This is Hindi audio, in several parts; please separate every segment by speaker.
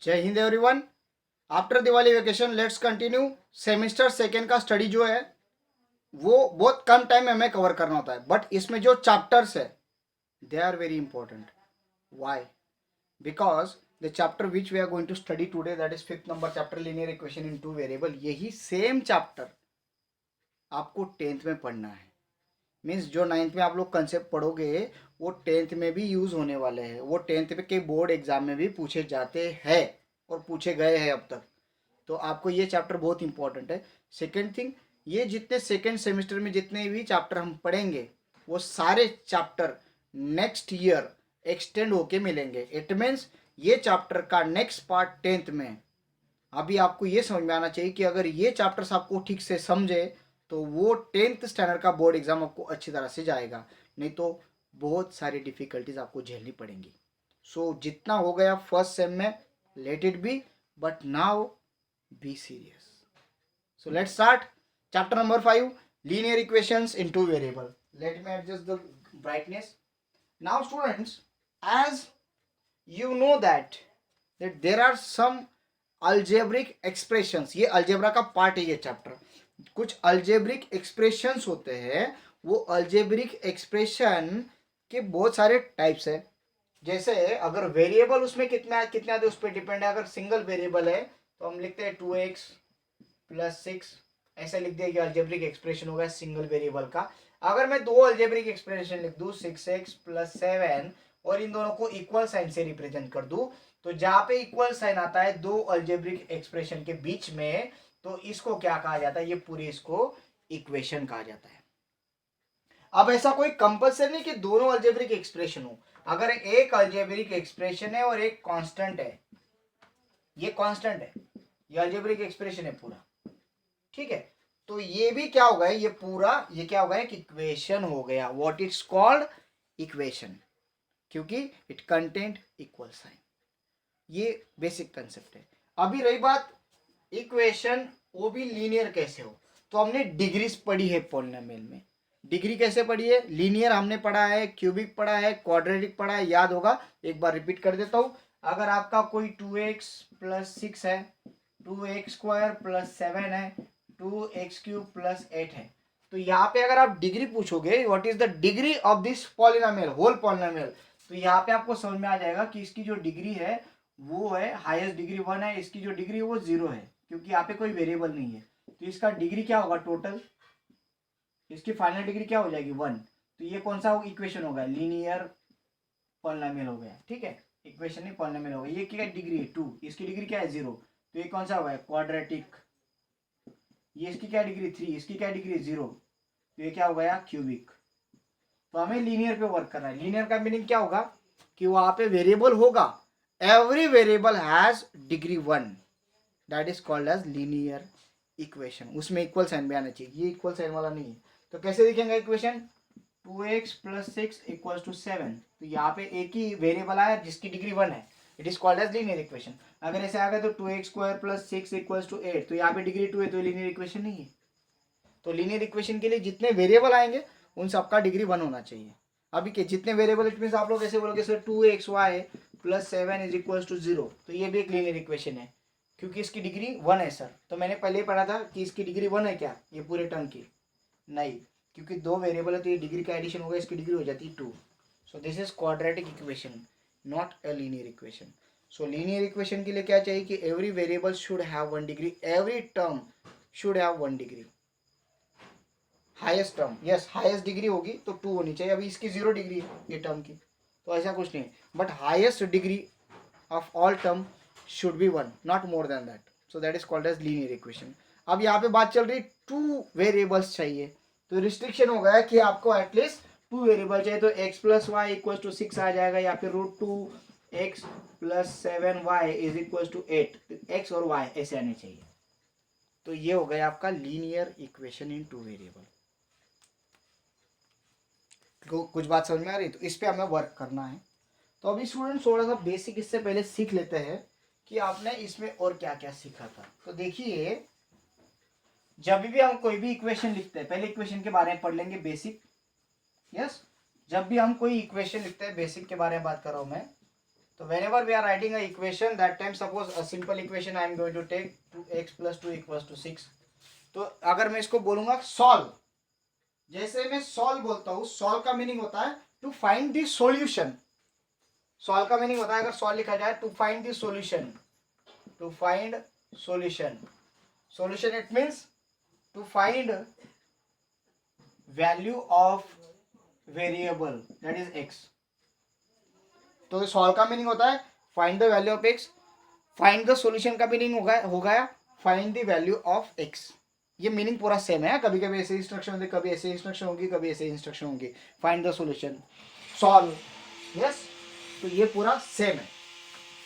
Speaker 1: जय Hind everyone. After Diwali vacation let's continue. Semester second का स्टडी जो है वो बहुत कम टाइम में हमें कवर करना होता है, बट इसमें जो चैप्टर्स है they are very important. Why? Because the chapter which we are going to study today, that is fifth number chapter, linear equation in two variable, यही सेम चैप्टर आपको टेंथ में पढ़ना है। मीन्स जो नाइन्थ में आप लोग कंसेप्ट पढ़ोगे वो टेंथ में भी यूज होने वाले हैं, वो टेंथ के बोर्ड एग्जाम में भी पूछे जाते हैं और पूछे गए हैं अब तक। तो आपको ये चैप्टर बहुत इंपॉर्टेंट है। सेकेंड थिंग, ये जितने सेकेंड सेमेस्टर में जितने भी चैप्टर हम पढ़ेंगे वो सारे चैप्टर नेक्स्ट ईयर एक्सटेंड होके मिलेंगे। इट मीन्स ये चैप्टर का नेक्स्ट पार्ट टेंथ में। अभी आपको ये समझ में आना चाहिए कि अगर ये चैप्टर्स आपको ठीक से समझे तो वो टेंथ स्टैंडर्ड का बोर्ड एग्जाम आपको अच्छी तरह से जाएगा, नहीं तो बहुत सारी डिफिकल्टीज आपको झेलनी पड़ेंगी। सो जितना हो गया फर्स्ट सेम में, let it be, but now be serious. So let's start. Chapter number 5, linear equations in two variable. Let me adjust the brightness. Now students, as you know that there are some algebraic expressions. ये algebra का part है ये chapter. कुछ algebraic expressions होते हैं, वो algebraic expression के बहुत सारे types है। जैसे अगर वेरिएबल उसमें कितना कितना है उस पर डिपेंड है। अगर सिंगल वेरिएबल है तो हम लिखते हैं 2x प्लस 6, ऐसा लिख दिया कि अल्जेब्रिक एक्सप्रेशन होगा सिंगल वेरिएबल का। अगर मैं दो अल्जेब्रिक एक्सप्रेशन लिख दूं 6x प्लस 7 और इन दोनों को इक्वल साइन से रिप्रेजेंट कर दूं, तो जहां पे इक्वल साइन आता है दो अल्जेब्रिक एक्सप्रेशन के बीच में, तो इसको क्या कहा जाता है, ये पूरी इसको इक्वेशन कहा जाता है। अब ऐसा कोई कंपल्सरी नहीं कि दोनों अल्जेब्रिक एक्सप्रेशन हो। अगर एक अल्जेब्रिक एक्सप्रेशन है और एक कांस्टेंट है, ये कांस्टेंट है, ये अलजेब्रिक एक्सप्रेशन है पूरा, ठीक है, तो ये भी क्या होगा, ये पूरा ये क्या होगा, एक इक्वेशन हो गया। व्हाट इट्स कॉल्ड इक्वेशन, क्योंकि इट कंटेंट इक्वल साइन। ये बेसिक कंसेप्ट है। अभी रही बात इक्वेशन, वो भी लीनियर कैसे हो, तो हमने डिग्रीज पढ़ी है पॉलिनोमियल में। डिग्री कैसे पढ़ी है? लीनियर हमने पढ़ा है, क्यूबिक पढ़ा है, क्वाड्रेटिक पढ़ा है, याद होगा। एक बार रिपीट कर देता हूं। अगर आपका कोई 2x प्लस 6 है, 2x स्क्वायर प्लस 7 है, 2x क्यूब प्लस 8 है, तो यहाँ पे अगर आप डिग्री पूछोगे what is the degree of this polynomial, whole polynomial, तो यहाँ पे आपको समझ में आ जाएगा कि इसकी जो डिग्री है वो है हाईएस्ट डिग्री 1 है, इसकी जो डिग्री है वो 0 है, क्योंकि यहाँ पे कोई वेरिएबल नहीं है। तो इसका डिग्री क्या होगा टोटल, इसकी फाइनल डिग्री क्या हो जाएगी 1। तो ये कौन सा इक्वेशन होगा, लीनियर पॉलिनोमियल हो गया, ठीक है, इक्वेशन नहीं पॉलिनोमियल हो गया। ये क्या डिग्री है 2, इसकी डिग्री क्या है 0, तो ये कौन सा होगा क्वाड्रेटिक। ये इसकी क्या डिग्री 3, इसकी क्या डिग्री 0, तो ये क्या हो गया क्यूबिक। तो हमें लीनियर पे वर्क करना है। लीनियर का मीनिंग क्या होगा कि वहां पे वेरिएबल होगा, every variable has degree 1, that is called as linear equation. उसमें इक्वल साइन भी आना चाहिए, ये इक्वल साइन वाला नहीं है। तो कैसे दिखेंगे equation, 2x plus 6 equal to 7, तो यहाँ पे एक ही वेरिएबल आया जिसकी डिग्री 1 है, it is called as linear equation. अगर ऐसे आ गए तो 2x square plus 6 equal to 8, तो यहाँ पे डिग्री 2 है, तो लीनियर इक्वेशन नहीं है। तो लीनियर इक्वेशन के लिए जितने वेरिएबल आएंगे उन सबका डिग्री 1 होना चाहिए। अभी के जितने वेरिएबल, इट मीन आप लोग ऐसे बोलोगे sir 2xy plus 7 is equal to 0, तो ये भी एक लीनियर इक्वेशन है, क्योंकि इसकी डिग्री 1 है सर। तो मैंने पहले ही पढ़ा था कि इसकी डिग्री 1 है क्या, ये पूरे टर्म की नहीं, क्योंकि दो वेरिएबल है तो ये डिग्री का एडिशन होगा, इसकी डिग्री हो जाती है 2। So this is quadratic equation, not a linear equation. So linear equation के लिए क्या चाहिए कि every variable should have 1 degree, every term should have 1 degree. Highest term, yes highest degree होगी तो 2 होनी चाहिए। अभी इसकी 0 डिग्री है ये टर्म की, तो ऐसा कुछ नहीं है, but highest degree of all term should be 1, not more than that. So that is called as linear equation. अब यहाँ पे बात चल रही 2 वेरिएबल्स चाहिए, तो रिस्ट्रिक्शन हो गया कि आपको एटलीस्ट 2 वेरिएबल चाहिए। तो x plus y equal to 6 आ जाएगा, या फिर √2x plus 7y is equal to 8, x और y ऐसे आने चाहिए। तो ये हो गया आपका लीनियर इक्वेशन इन 2 वेरिएबल। कुछ बात समझ में आ रही, तो इस पे हमें वर्क करना है। तो अभी स्टूडेंट थोड़ा सा बेसिक इससे पहले सीख लेते हैं कि आपने इसमें और क्या क्या सीखा था। तो देखिए, जब भी हम कोई भी इक्वेशन लिखते हैं, पहले इक्वेशन के बारे में पढ़ लेंगे बेसिक। यस, जब भी हम कोई इक्वेशन लिखते हैं, बेसिक के बारे में बात कर रहा हूं मैं। तो whenever we are writing a equation, that time suppose a simple equation I am going to take 2x plus 2 equals to 6. तो अगर मैं इसको बोलूंगा सॉल्व, जैसे मैं सॉल्व बोलता हूँ, सॉल्व का मीनिंग होता है to find the solution. Solve का मीनिंग होता है, अगर सॉल्व लिखा जाए, to find the solution. To find solution. Solution it means to find value of variable that is x. तो सॉल्व का मीनिंग होता है find the value of x. Find the solution का मीनिंग हो गया find the value of x. ये मीनिंग पूरा सेम है. कभी कभी ऐसे इंस्ट्रक्शन होंगे, कभी ऐसे इंस्ट्रक्शन होगी, कभी ऐसे इंस्ट्रक्शन होंगी. Find the solution, solve, yes. तो ये पूरा सेम है.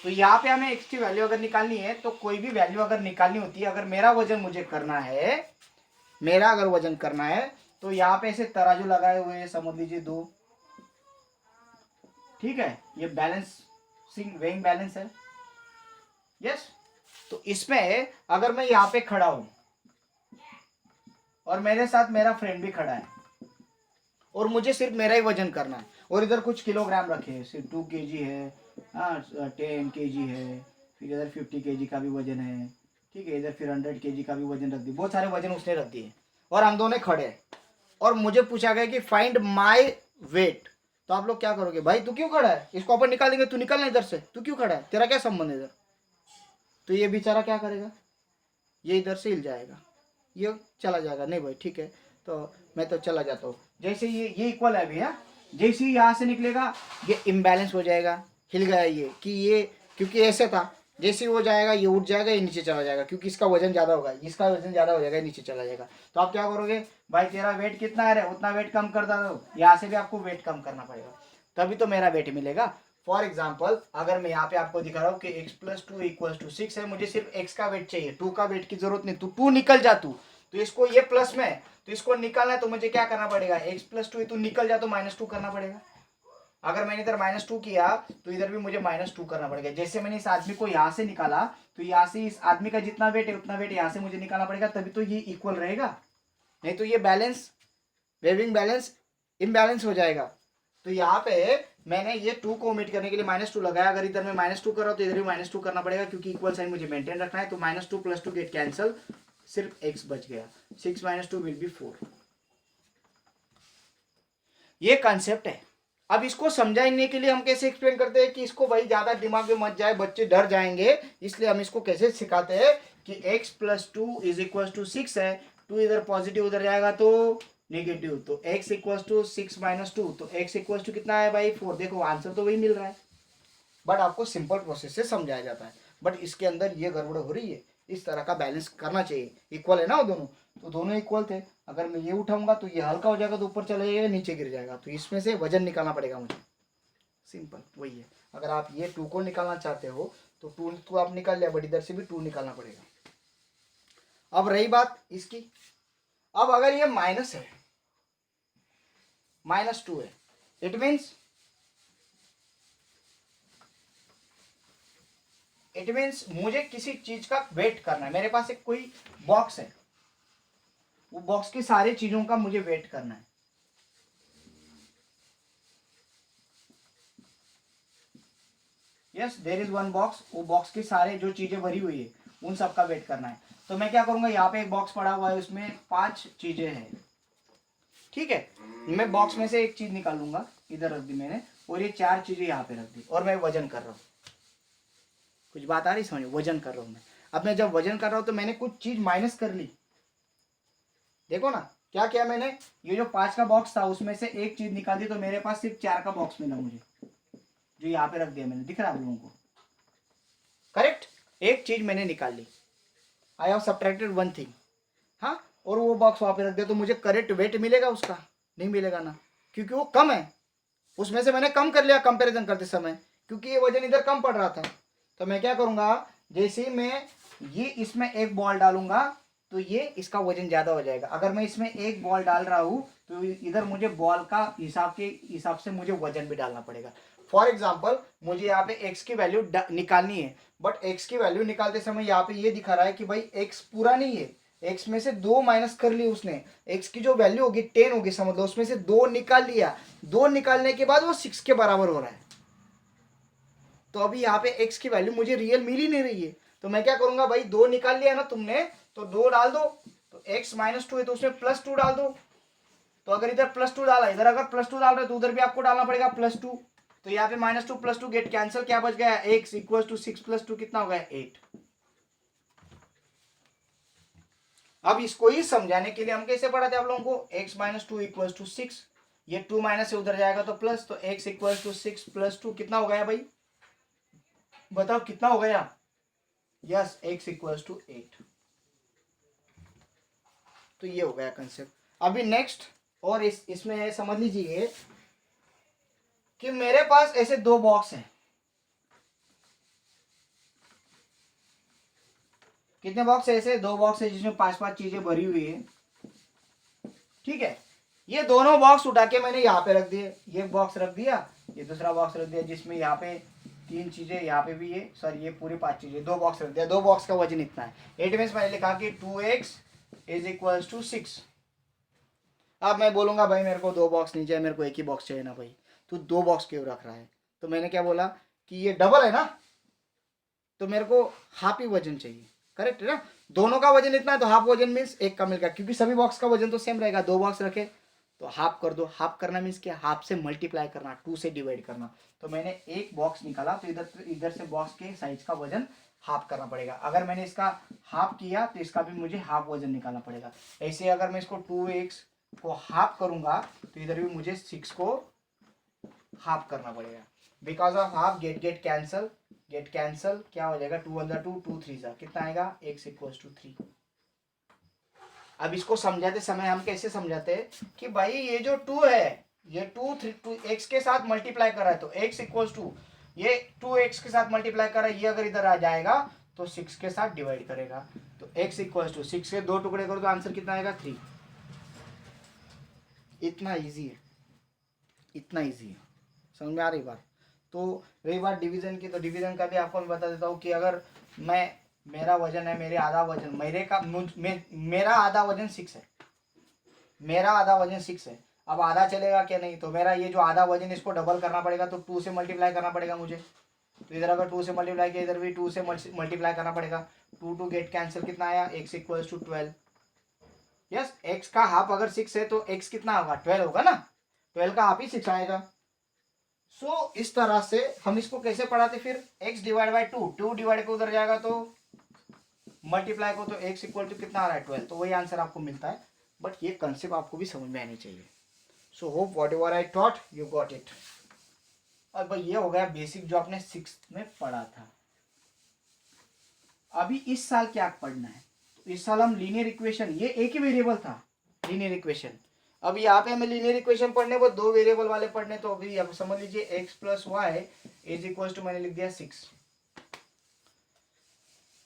Speaker 1: तो यहाँ पे हमें एक्स की वैल्यू अगर निकालनी है, तो कोई भी वैल्यू अगर निकालनी होती है, अगर मेरा वजन मुझे करना है, मेरा अगर वजन करना है, तो यहाँ पे ऐसे तराजू लगाए हुए हैं, समझ लीजिए 2. ठीक है, ये बैलेंसिंग वेइंग बैलेंस है, यस. तो इसमें अगर मैं यहाँ पे खड़ा हूं और मेरे साथ मेरा फ्रेंड भी खड़ा है और मुझे सिर्फ मेरा ही वजन करना है, और इधर कुछ किलोग्राम रखे हैं, सिर्फ 2 kg है, 10 kg है, फिर इधर 50 kg का भी वजन है, ठीक है, इधर फिर 100 kg का भी वजन रख दिया, बहुत सारे वजन उसने रख दिए, और हम दोनों खड़े हैं, और मुझे पूछा गया कि फाइंड माई वेट. तो आप लोग क्या करोगे? भाई तू क्यों खड़ा है, इसको अपन निकाल देंगे, तू निकलना इधर से, तू क्यों खड़ा है, तेरा क्या संबंध है इधर. तो ये बेचारा क्या करेगा, ये इधर से हिल जाएगा, ये चला जाएगा, नहीं भाई ठीक है, तो मैं तो चला जाता हूँ. जैसे ये इक्वल है भैया, जैसे ही यहाँ से निकलेगा ये इम्बैलेंस हो जाएगा, हिल गया ये, कि ये क्योंकि ऐसे था, जैसे ही वो जाएगा ये उठ जाएगा, ये नीचे चला जाएगा, क्योंकि इसका वजन ज़्यादा होगा, इसका वजन ज़्यादा हो जाएगा, नीचे चला जाएगा. तो आप क्या करोगे? भाई तेरा वेट कितना है, उतना वेट कम कर दो, यहाँ से भी आपको वेट कम करना पड़ेगा, तभी तो मेरा वेट मिलेगा. फॉर एग्जाम्पल, अगर मैं यहाँ पे आपको दिखा रहा हूँ कि x प्लस 2 इक्वल टू 6 है, मुझे सिर्फ x का वेट चाहिए, 2 का वेट की जरूरत नहीं. तू निकल जा, तू तो इसको ये प्लस में, तो इसको निकालना है, तो मुझे क्या करना पड़ेगा? x प्लस 2, तू निकल जा तो -2 करना पड़ेगा. अगर मैंने इधर -2 किया तो इधर भी मुझे -2 करना पड़ेगा. जैसे मैंने इस आदमी को यहाँ से निकाला, तो यहाँ से इस आदमी का जितना वेट है उतना वेट यहाँ से मुझे निकालना पड़ेगा, तभी तो ये इक्वल रहेगा, नहीं तो ये बैलेंस, वेविंग बैलेंस इम्बैलेंस हो जाएगा. तो यहाँ पे मैंने ये 2 को ओमिट करने के लिए -2 लगाया. अगर इधर मैं -2 कर रहा हूँ तो इधर भी -2 करना पड़ेगा, क्योंकि इक्वल साइन मुझे मेंटेन रखना है. तो -2 + 2 गेट कैंसल, सिर्फ x बच गया. 6 - 2 विल बी 4. ये कॉन्सेप्ट है. अब इसको समझाने के लिए हम कैसे एक्सप्लेन करते हैं कि इसको भाई ज्यादा दिमाग में मत जाए, बच्चे डर जाएंगे, इसलिए हम इसको कैसे सिखाते हैं कि x + 2 = 6 है. 2 इधर पॉजिटिव उधर जाएगा तो नेगेटिव, तो x = 6 - 2, तो x = कितना है भाई? 4. देखो आंसर तो वही मिल रहा है, बट आपको सिंपल प्रोसेस से समझाया जाता है. बट इसके अंदर ये गड़बड़ हो रही है. इस तरह का बैलेंस करना चाहिए. इक्वल है ना वो दोनों, तो दोनों इक्वल थे. अगर मैं ये उठाऊंगा तो ये हल्का हो जाएगा, तो ऊपर चला जाएगा, नीचे गिर जाएगा, तो इसमें से वजन निकालना पड़ेगा मुझे. सिंपल वही है. अगर आप ये 2 को निकालना चाहते हो तो 2 तो आप निकाल लिया, बट इधर से भी 2 निकालना पड़ेगा. अब रही बात इसकी, अब अगर ये माइनस है, -2 है, इट मीन्स मुझे किसी चीज का वेट करना है. मेरे पास एक कोई बॉक्स है, वो बॉक्स की सारी चीजों का मुझे वेट करना है. Yes, there is one box. वो बॉक्स की सारे जो चीजें भरी हुई है उन सब का वेट करना है. तो मैं क्या करूंगा, यहाँ पे एक बॉक्स पड़ा हुआ है, उसमें 5 चीजें हैं. ठीक है, मैं बॉक्स में से एक चीज निकाल लूंगा, इधर रख दी मैंने, और ये 4 चीजें यहाँ पे रख दी, और मैं वजन कर रहा हूँ. कुछ बात आ रही समझ? वजन कर रहा हूँ मैं. अब मैं जब वजन कर रहा हूँ तो मैंने कुछ चीज माइनस कर ली. देखो ना क्या किया मैंने, ये जो 5 का बॉक्स था उसमें से एक चीज निकाल दी, तो मेरे पास सिर्फ 4 का बॉक्स मिला मुझे, जो यहाँ पे रख दिया मैंने. दिख रहा है आप लोगों को? करेक्ट, एक चीज मैंने निकाल ली. I have subtracted one thing. हाँ, और वो बॉक्स वहां पे रख दिया, तो मुझे करेक्ट वेट मिलेगा उसका? नहीं मिलेगा ना, क्योंकि वो कम है. उसमें से मैंने कम कर लिया कंपैरिजन करते समय, क्योंकि ये वजन इधर कम पड़ रहा था. तो मैं क्या करूंगा, जैसे ही मैं ये इसमें एक बॉल डालूंगा तो ये इसका वजन ज्यादा हो जाएगा. अगर मैं इसमें एक बॉल डाल रहा हूं तो इधर मुझे बॉल का हिसाब से मुझे वजन भी डालना पड़ेगा. फॉर एग्जाम्पल, मुझे यहाँ पे x की वैल्यू निकालनी है, बट x की वैल्यू निकालते समय यहाँ पे ये दिखा रहा है कि भाई x पूरा नहीं है, x में से 2 माइनस कर ली उसने. x की जो वैल्यू होगी 10 होगी, समझ लो, उसमें से 2 निकाल लिया. 2 निकालने के बाद वो 6 के बराबर हो रहा है. तो अभी यहाँ पे x की वैल्यू मुझे रियल मिल ही नहीं रही है, तो मैं क्या करूंगा भाई, 2 निकाल लिया ना तुमने, तो 2 डाल दो, तो x -2 है तो उसमें +2 डाल दो। तो अगर इधर +2 डाला, इधर अगर +2 डाल रहे तो उधर भी आपको डालना पड़ेगा +2। तो यहाँ पे -2 +2 गेट कैंसिल, क्या बच गया, x = 6 + 2 कितना हो गया, 8। अब इसको ही समझाने के लिए हम कैसे पढ़ाते आप लोगों को, x -2 = 6, ये 2 माइनस से उधर जाएगा तो प्लस, तो x = 6 + 2 कितना हो गया भाई, बताओ कितना हो गया, यस x = 8। तो ये हो गया कंसेप्ट। अभी नेक्स्ट, और इसमें है, समझ लीजिए कि मेरे पास ऐसे 2 बॉक्स हैं, कितने बॉक्स है, ऐसे 2 बॉक्स है जिसमें 5-5 चीजें भरी हुई है, ठीक है। ये दोनों बॉक्स उठा के मैंने यहाँ पे रख दिए, ये बॉक्स रख दिया, ये दूसरा बॉक्स रख दिया जिसमें यहाँ पे 3 चीजें, यहाँ पे भी ये, सर ये पूरी 5 चीजें, 2 बॉक्स रख दिया, 2 बॉक्स का वजन इतना है। इट मीन्स मैंने लिखा कि 2x = 6। अब मैं बोलूंगा भाई मेरे को 2 बॉक्स नहीं चाहिए, मेरे को एक ही बॉक्स चाहिए ना भाई, तो 2 बॉक्स क्यों रख रहा है, तो मैंने क्या बोला कि ये डबल है ना, तो मेरे को हाफ ही वजन चाहिए, करेक्ट है ना, दोनों का वजन इतना है तो हाफ वजन मीन्स एक का मिलकर, क्योंकि सभी बॉक्स का वजन तो सेम रहेगा, 2 बॉक्स रखे तो हाफ कर दो, हाफ करना मीन्स क्या, हाफ से मल्टीप्लाई करना, 2 से डिवाइड करना। तो मैंने एक बॉक्स निकाला, तो इधर से बॉक्स के साइज का वजन हाफ करना पड़ेगा, अगर मैंने इसका हाफ किया तो इसका भी मुझे हाफ वजन निकालना पड़ेगा। ऐसे अगर मैं इसको 2x को हाफ करूंगा तो इधर भी मुझे 6 को हाफ करना पड़ेगा, because of half get cancel, get cancel क्या हो जाएगा, 2 1 2 2 3 कितना आएगा, x = 3। अब इसको समझाते समय हम कैसे समझाते हैं कि भाई ये जो 2 है, ये 2 x के साथ मल्टीप्लाई कर रहा है, तो x = ये 2x के साथ मल्टीप्लाई कर रहा है, ये अगर इधर आ जाएगा तो 6 के साथ डिवाइड करेगा, तो x = 6 के 2 टुकड़े करो तो आंसर कितना आएगा, 3। इतना इजी है, इतना इजी है, समझ में आ रही बात। तो रही बात डिवीजन की, तो डिवीजन का भी आपको मैं बता देता हूँ कि अगर मेरा वजन है, मेरे आधा वजन, मेरा आधा वजन 6 है, मेरा आधा वजन 6 है, अब आधा चलेगा क्या, नहीं, तो मेरा ये जो आधा वजन इसको डबल करना पड़ेगा, तो 2 से मल्टीप्लाई करना पड़ेगा मुझे, तो इधर अगर 2 से मल्टीप्लाई किया, इधर भी 2 से मल्टीप्लाई करना पड़ेगा, 2 गेट कैंसिल, कितना आया, x = 12। यस, x का हाफ अगर 6 है तो x कितना होगा, 12 होगा ना, 12 का हाफ ही 6 आएगा। सो इस तरह से हम इसको कैसे पढ़ाते, फिर x / 2, 2 डिवाइड को उधर जाएगा तो मल्टीप्लाई को, तो x = कितना आ रहा है, 12, तो वही आंसर आपको मिलता है। बट ये कंसेप्ट आपको भी समझ में आनी चाहिए। So hope what ever I taught you got it. और भाई ये हो गया बेसिक जो आपने 6th में पढ़ा था। अभी इस साल क्या पढ़ना है, तो इस साल हम लीनियर इक्वेशन, ये एक ही वेरिएबल था लीनियर इक्वेशन, अब यहाँ पे हमें लीनियर इक्वेशन पढ़ने वो 2 वेरिएबल वाले पढ़ने, तो अभी अब समझ लीजिए x + y = मैंने लिख दिया 6।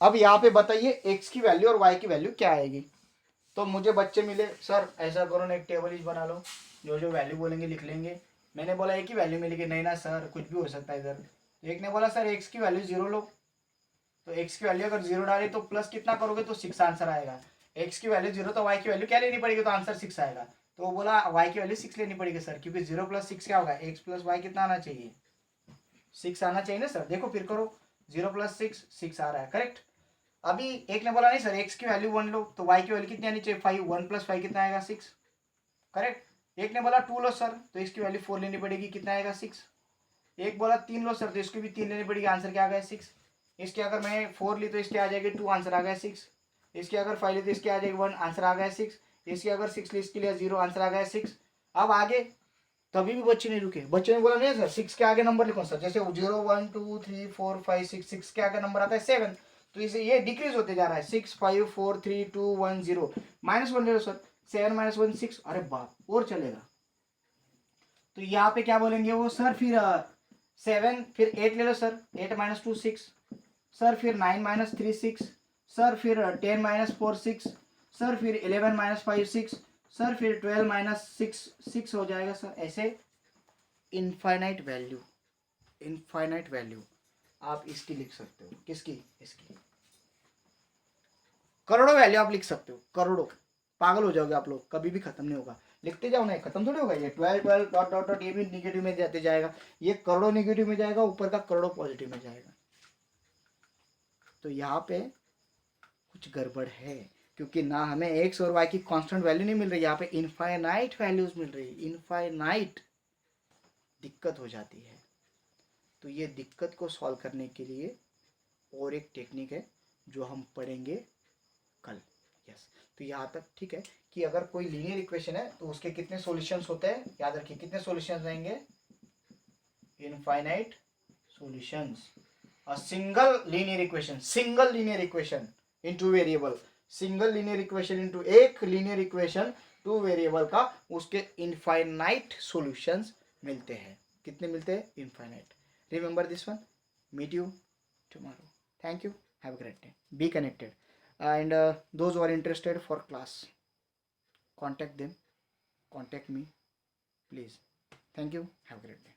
Speaker 1: अब यहाँ पे बताइए x की वैल्यू और y की वैल्यू क्या आएगी। तो मुझे बच्चे मिले, सर ऐसा करो ना, एक टेबल ही बना लो, जो जो वैल्यू बोलेंगे लिख लेंगे। मैंने बोला एक ही वैल्यू मिली कि नहीं ना सर, कुछ भी हो सकता है इधर। एक ने बोला सर x की वैल्यू 0 लो, तो x की वैल्यू अगर 0 डाली तो प्लस कितना करोगे तो 6 आंसर आएगा। x की वैल्यू 0 तो y की वैल्यू क्या लेनी पड़ेगी, तो आंसर 6 आएगा। तो वो बोला y की वैल्यू 6 लेनी पड़ेगी सर, क्योंकि 0 + 6 क्या होगा, x + y कितना आना चाहिए, 6 आना चाहिए ना सर। देखो फिर करो, 0 + 6 6 आ रहा है, करेक्ट। अभी एक ने बोला नहीं सर x की वैल्यू 1 लो, तो y की वैल्यू कितनी आनी चाहिए, 5, 1 + 5 कितना आएगा, 6, करेक्ट। एक ने बोला 2 लो सर, तो इसकी वैल्यू 4 लेनी पड़ेगी, कितना आएगा, 6। एक बोला 3 लो सर, तो इसकी भी 3 लेनी पड़ेगी, आंसर क्या आ गया, 6। इसके अगर मैं 4 ली तो इसके आ जाएगी 2, आंसर आ गया 6। इसके अगर 5 ली तो इसके आ जाएगी 1, आंसर आ गया 6। इसकी अगर 6 ली, इसके लिए 0, आंसर आ गया 6। अब आगे तभी भी बच्चे नहीं रुके, बच्चे ने बोला नहीं सर 6 के आगे नंबर लिखो सर, जैसे 0 1 2 3 4 5 6, 6 के आगे नंबर आता है 7, तो इसे ये डिक्रीज होते जा रहा है, 6 5 4 3 2 1 0, -1 ले लो सर, 7 - 1 6, अरे बाप और चलेगा। तो यहाँ पे क्या बोलेंगे वो, सर फिर 7, फिर 8 ले लो सर, 8 - 2 6, सर फिर 9 - 3 6, सर फिर 10 - 4 6, सर फिर 11 - 5 6, सर फिर 12 - 6 6 हो जाएगा सर। ऐसे इनफाइनाइट वैल्यू, इनफाइनाइट वैल्यू आप इसकी लिख सकते हो, किसकी, इसकी करोड़ों वैल्यू आप लिख सकते हो, करोड़ों, पागल हो जाओगे आप लोग, कभी भी खत्म नहीं होगा। लिखते जाओ ना, खत्म थोड़ी होगा ये 12 12 डॉट डॉट डॉट, ये भी निगेटिव में जाते जाएगा, ये करोड़ों निगेटिव में जाएगा, ऊपर का करोड़ों पॉजिटिव में जाएगा। तो यहाँ पे कुछ गड़बड़ है, क्योंकि ना हमें एक्स और वाई की कांस्टेंट वैल्यू नहीं मिल रही, यहाँ पे इनफाइनाइट वैल्यूज मिल रही, इनफाइनाइट। दिक्कत हो जाती है। तो ये दिक्कत को सॉल्व करने के लिए और एक टेक्निक है जो हम पढ़ेंगे कल। यस, तो यहाँ तक ठीक है कि अगर कोई लीनियर इक्वेशन है तो उसके कितने सॉल्यूशंस होते हैं, याद रखिए कितने सॉल्यूशंस रहेंगे, infinite solutions. a single linear equation in two variable, single linear equation in two एक लीनियर इक्वेशन टू वेरिएबल का, उसके इनफाइनाइट सॉल्यूशंस मिलते हैं। कितने मिलते हैं, infinite. Remember this one. Meet you tomorrow. Thank you, have a great day, be connected, and those who are interested for class, contact them, contact me please. Thank you, have a great day.